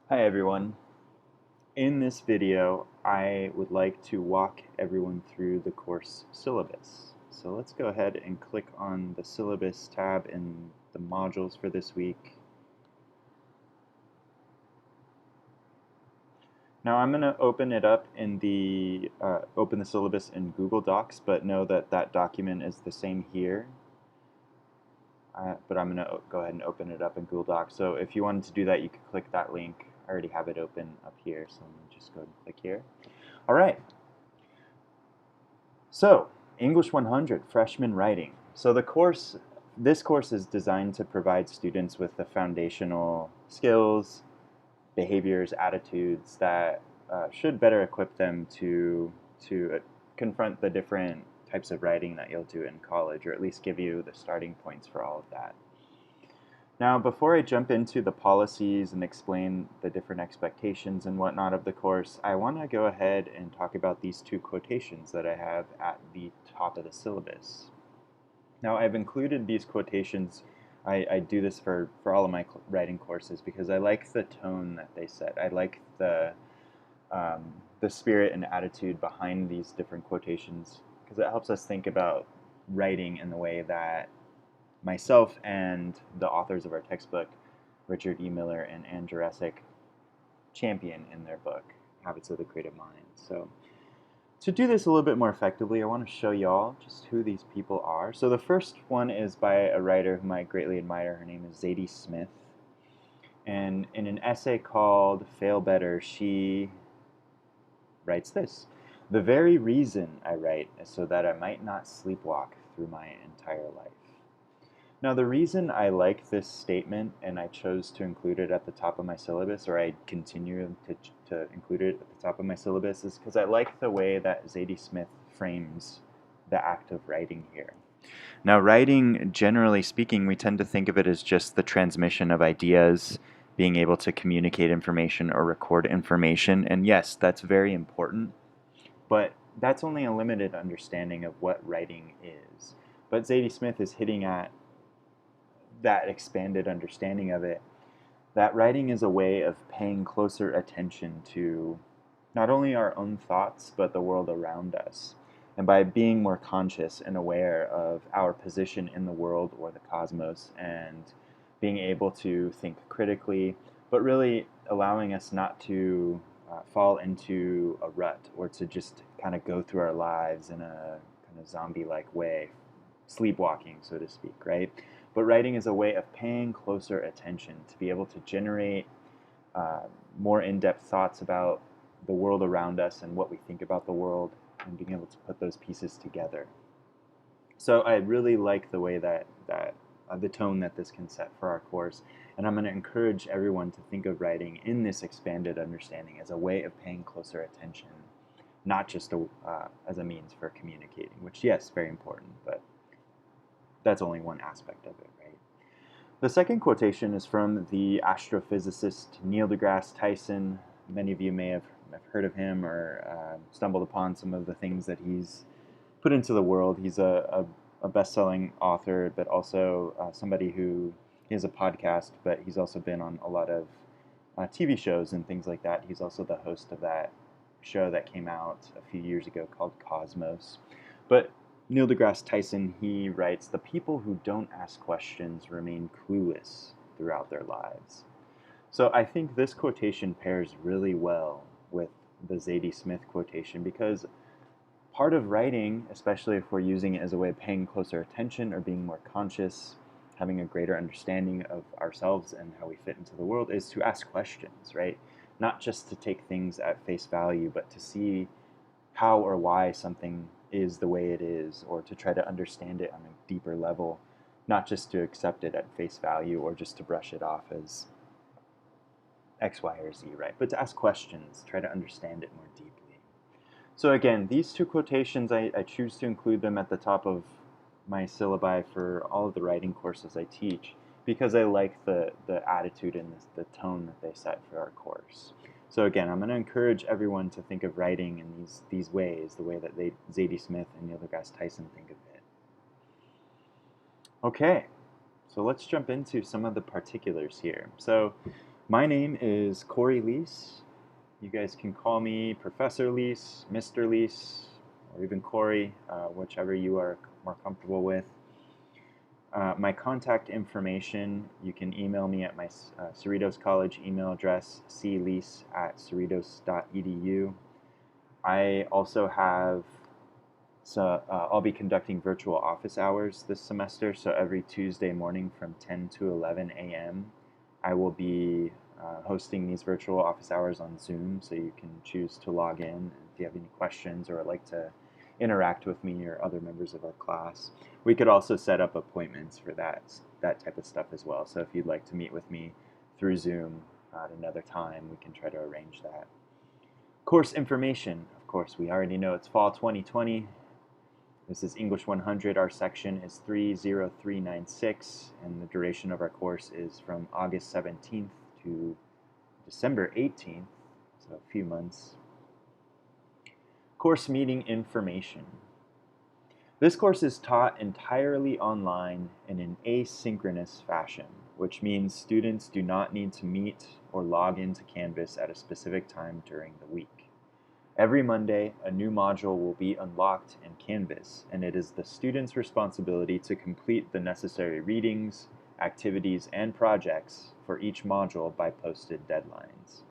Hi everyone. In this video, I would like to walk everyone through the course syllabus. So let's go ahead and click on the syllabus tab in the modules for this week. Now I'm going to open it up in open the syllabus in Google Docs, but know that that document is the same here. But I'm going to go ahead and open it up in Google Docs. So if you wanted to do that, you could click that link. I already have it open up here, so I'm going to just go ahead and click here. All right. So, English 100, Freshman Writing. So this course is designed to provide students with the foundational skills, behaviors, attitudes that should better equip them to confront the different types of writing that you'll do in college, or at least give you the starting points for all of that. Now, before I jump into the policies and explain the different expectations and whatnot of the course, I want to go ahead and talk about these two quotations that I have at the top of the syllabus. Now, I've included these quotations. I do this for all of my writing courses because I like the tone that they set. I like the spirit and attitude behind these different quotations because it helps us think about writing in the way that myself and the authors of our textbook, Richard E. Miller and Ann Jurecic, champion in their book, Habits of the Creative Mind. So to do this a little bit more effectively, I want to show y'all just who these people are. So the first one is by a writer whom I greatly admire. Her name is Zadie Smith. And in an essay called Fail Better, she writes this: "The very reason I write is so that I might not sleepwalk through my entire life." Now, the reason I like this statement and I chose to include it at the top of my syllabus, or I continue to include it at the top of my syllabus, is because I like the way that Zadie Smith frames the act of writing here. Now, writing, generally speaking, we tend to think of it as just the transmission of ideas, being able to communicate information or record information. And yes, that's very important, but that's only a limited understanding of what writing is. But Zadie Smith is hitting at that expanded understanding of it, that writing is a way of paying closer attention to not only our own thoughts, but the world around us. And by being more conscious and aware of our position in the world or the cosmos, and being able to think critically, but really allowing us not to fall into a rut or to just kind of go through our lives in a kind of zombie-like way, sleepwalking, so to speak, right? But writing is a way of paying closer attention to be able to generate more in-depth thoughts about the world around us and what we think about the world, and being able to put those pieces together. So I really like the way that the tone that this can set for our course, and I'm going to encourage everyone to think of writing in this expanded understanding as a way of paying closer attention, not just as a means for communicating, which, yes, very important, but that's only one aspect of it, right? The second quotation is from the astrophysicist Neil deGrasse Tyson. Many of you may have heard of him or stumbled upon some of the things that he's put into the world. He's a best-selling author, but also somebody who has a podcast, but he's also been on a lot of TV shows and things like that. He's also the host of that show that came out a few years ago called Cosmos. But Neil deGrasse Tyson, he writes, "The people who don't ask questions remain clueless throughout their lives." So I think this quotation pairs really well with the Zadie Smith quotation, because part of writing, especially if we're using it as a way of paying closer attention or being more conscious, having a greater understanding of ourselves and how we fit into the world, is to ask questions, right? Not just to take things at face value, but to see how or why something is the way it is, or to try to understand it on a deeper level, not just to accept it at face value or just to brush it off as X, Y, or Z, right? But to ask questions, try to understand it more deeply. So again, these two quotations, I choose to include them at the top of my syllabi for all of the writing courses I teach, because I like the attitude and the tone that they set for our course. So again, I'm going to encourage everyone to think of writing in these ways, the way that Zadie Smith and Neil deGrasse Tyson think of it. Okay, so let's jump into some of the particulars here. So My name is Corey Leis. You guys can call me Professor Leis, Mr. Leis, or even Corey, whichever you are more comfortable with. My contact information, you can email me at my Cerritos College email address, cleis@cerritos.edu. I also have, I'll be conducting virtual office hours this semester, so every Tuesday morning from 10 to 11 a.m. I will be hosting these virtual office hours on Zoom, so you can choose to log in if you have any questions or would like to interact with me or other members of our class. We could also set up appointments for that type of stuff as well. So if you'd like to meet with me through Zoom at another time, we can try to arrange that. Course information, of course, we already know it's fall 2020. This is English 100. Our section is 30396, and the duration of our course is from August 17th to December 18th, so a few months. Course meeting information. This course is taught entirely online in an asynchronous fashion, which means students do not need to meet or log into Canvas at a specific time during the week. Every Monday, a new module will be unlocked in Canvas, and it is the student's responsibility to complete the necessary readings, activities, and projects for each module by posted deadlines.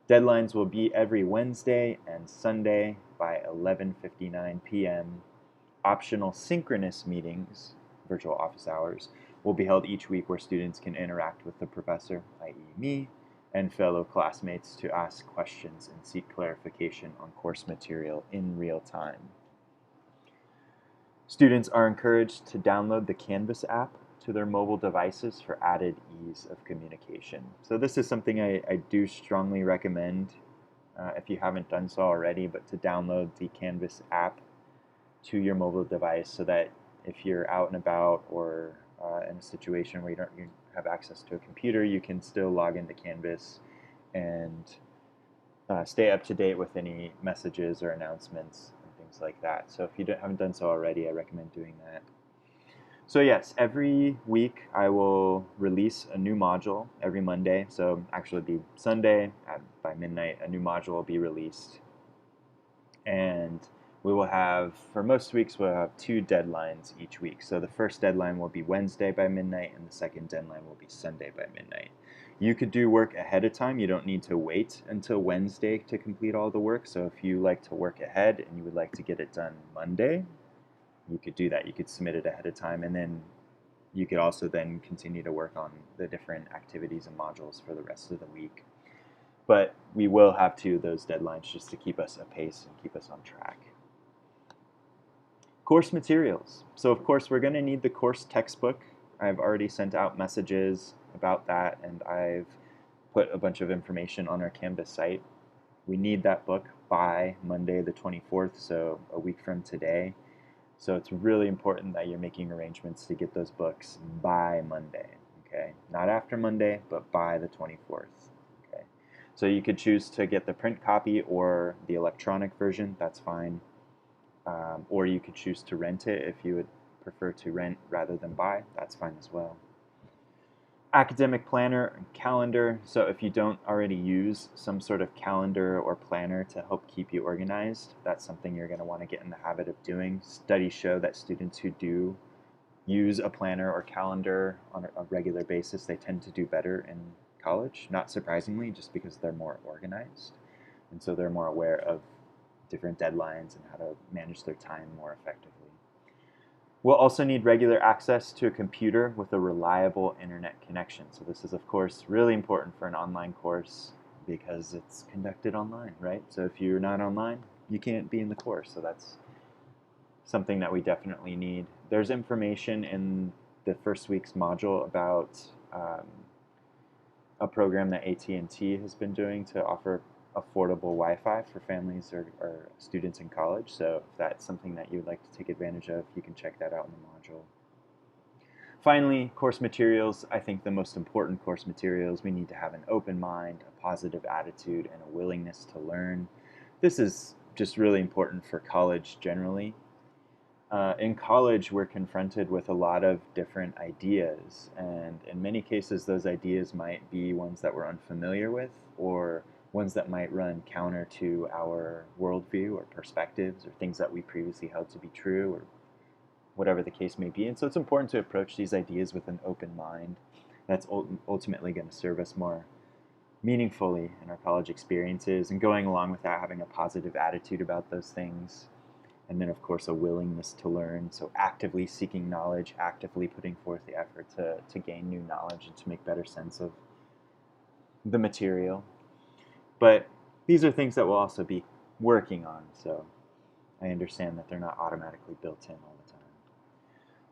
Deadlines will be every Wednesday and Sunday by 11:59 p.m. Optional synchronous meetings, virtual office hours, will be held each week where students can interact with the professor, i.e. me, and fellow classmates to ask questions and seek clarification on course material in real time. Students are encouraged to download the Canvas app to their mobile devices for added ease of communication. So this is something I do strongly recommend if you haven't done so already, but to download the Canvas app to your mobile device so that if you're out and about or in a situation where you have access to a computer, you can still log into Canvas and stay up to date with any messages or announcements and things like that. So if you haven't done so already, I recommend doing that. So yes, every week I will release a new module every Monday. So actually it'll be Sunday by midnight, a new module will be released. And we will have, for most weeks, we'll have 2 deadlines each week. So the first deadline will be Wednesday by midnight, and the second deadline will be Sunday by midnight. You could do work ahead of time. You don't need to wait until Wednesday to complete all the work. So if you like to work ahead and you would like to get it done Monday, you could do that. You could submit it ahead of time, and then you could also then continue to work on the different activities and modules for the rest of the week. But we will have 2 of those deadlines just to keep us apace and keep us on track. Course materials. So of course we're going to need the course textbook. I've already sent out messages about that, and I've put a bunch of information on our Canvas site. We need that book by Monday the 24th, so a week from today. So it's really important that you're making arrangements to get those books by Monday, okay? Not after Monday, but by the 24th, okay? So you could choose to get the print copy or the electronic version, that's fine. Or you could choose to rent it if you would prefer to rent rather than buy, that's fine as well. Academic planner and calendar. So if you don't already use some sort of calendar or planner to help keep you organized, that's something you're going to want to get in the habit of doing. Studies show that students who do use a planner or calendar on a regular basis, they tend to do better in college, not surprisingly, just because they're more organized. And so they're more aware of different deadlines and how to manage their time more effectively. We'll also need regular access to a computer with a reliable internet connection. So this is, of course, really important for an online course because it's conducted online, right? So if you're not online, you can't be in the course. So that's something that we definitely need. There's information in the first week's module about a program that AT&T has been doing to offer affordable Wi-Fi for families or students in college. So if that's something that you would like to take advantage of, you can check that out in the module. Finally, course materials. I think the most important course materials, we need to have an open mind, a positive attitude, and a willingness to learn. This is just really important for college generally. In college, we're confronted with a lot of different ideas, and in many cases, those ideas might be ones that we're unfamiliar with, or ones that might run counter to our worldview or perspectives, or things that we previously held to be true, or whatever the case may be. And so it's important to approach these ideas with an open mind. That's ultimately going to serve us more meaningfully in our college experiences, and going along with that, having a positive attitude about those things. And then, of course, a willingness to learn. So actively seeking knowledge, actively putting forth the effort to gain new knowledge and to make better sense of the material. But these are things that we'll also be working on. So I understand that they're not automatically built in all the time.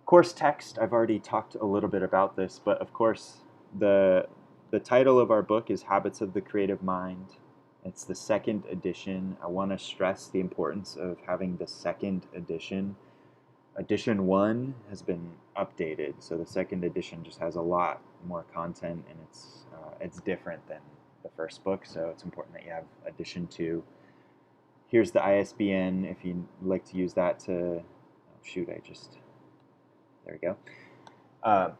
Course text, I've already talked a little bit about this, but of course, the title of our book is Habits of the Creative Mind. It's the second edition. I want to stress the importance of having the second edition. Edition 1 has been updated, so the second edition just has a lot more content, and it's different than the first book, so it's important that you have edition 2. Here's the ISBN if you'd like to use that to, oh shoot, there we go.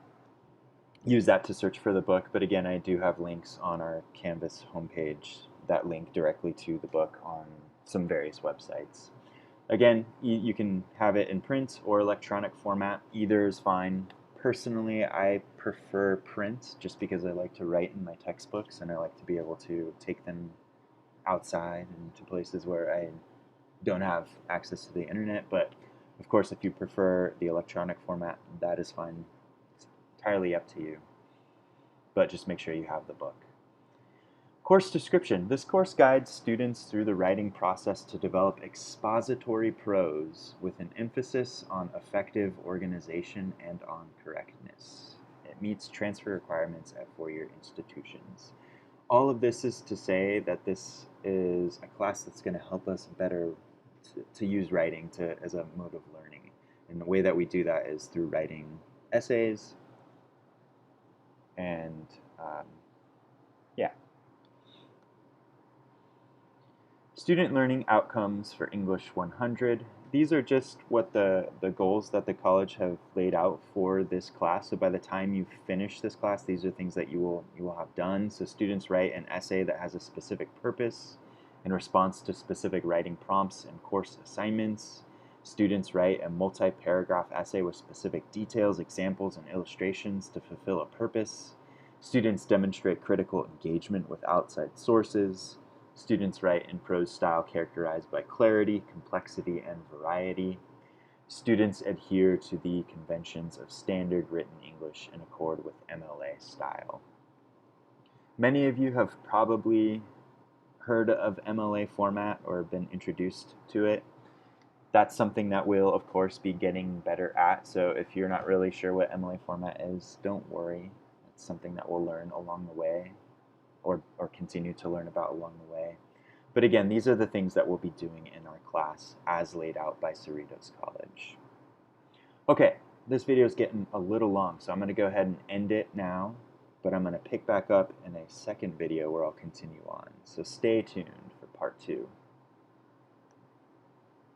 Use that to search for the book, but again, I do have links on our Canvas homepage that link directly to the book on some various websites. Again, you can have it in print or electronic format. Either is fine. Personally, I prefer print just because I like to write in my textbooks, and I like to be able to take them outside and to places where I don't have access to the internet. But of course, if you prefer the electronic format, that is fine. It's entirely up to you. But just make sure you have the book. Course description. This course guides students through the writing process to develop expository prose with an emphasis on effective organization and on correctness. It meets transfer requirements at four-year institutions. All of this is to say that this is a class that's going to help us better to use writing as a mode of learning. And the way that we do that is through writing essays and yeah. Student learning outcomes for English 100. These are just what the goals that the college have laid out for this class. So by the time you finish this class, these are things that you will have done. So students write an essay that has a specific purpose in response to specific writing prompts and course assignments. Students write a multi-paragraph essay with specific details, examples, and illustrations to fulfill a purpose. Students demonstrate critical engagement with outside sources. Students write in prose style characterized by clarity, complexity, and variety. Students adhere to the conventions of standard written English in accord with MLA style. Many of you have probably heard of MLA format or been introduced to it. That's something that we'll, of course, be getting better at. So if you're not really sure what MLA format is, don't worry. It's something that we'll learn along the way, or continue to learn about along the way. But again, these are the things that we'll be doing in our class as laid out by Cerritos College. Okay, this video is getting a little long, so I'm going to go ahead and end it now, but I'm going to pick back up in a second video where I'll continue on. So stay tuned for part 2.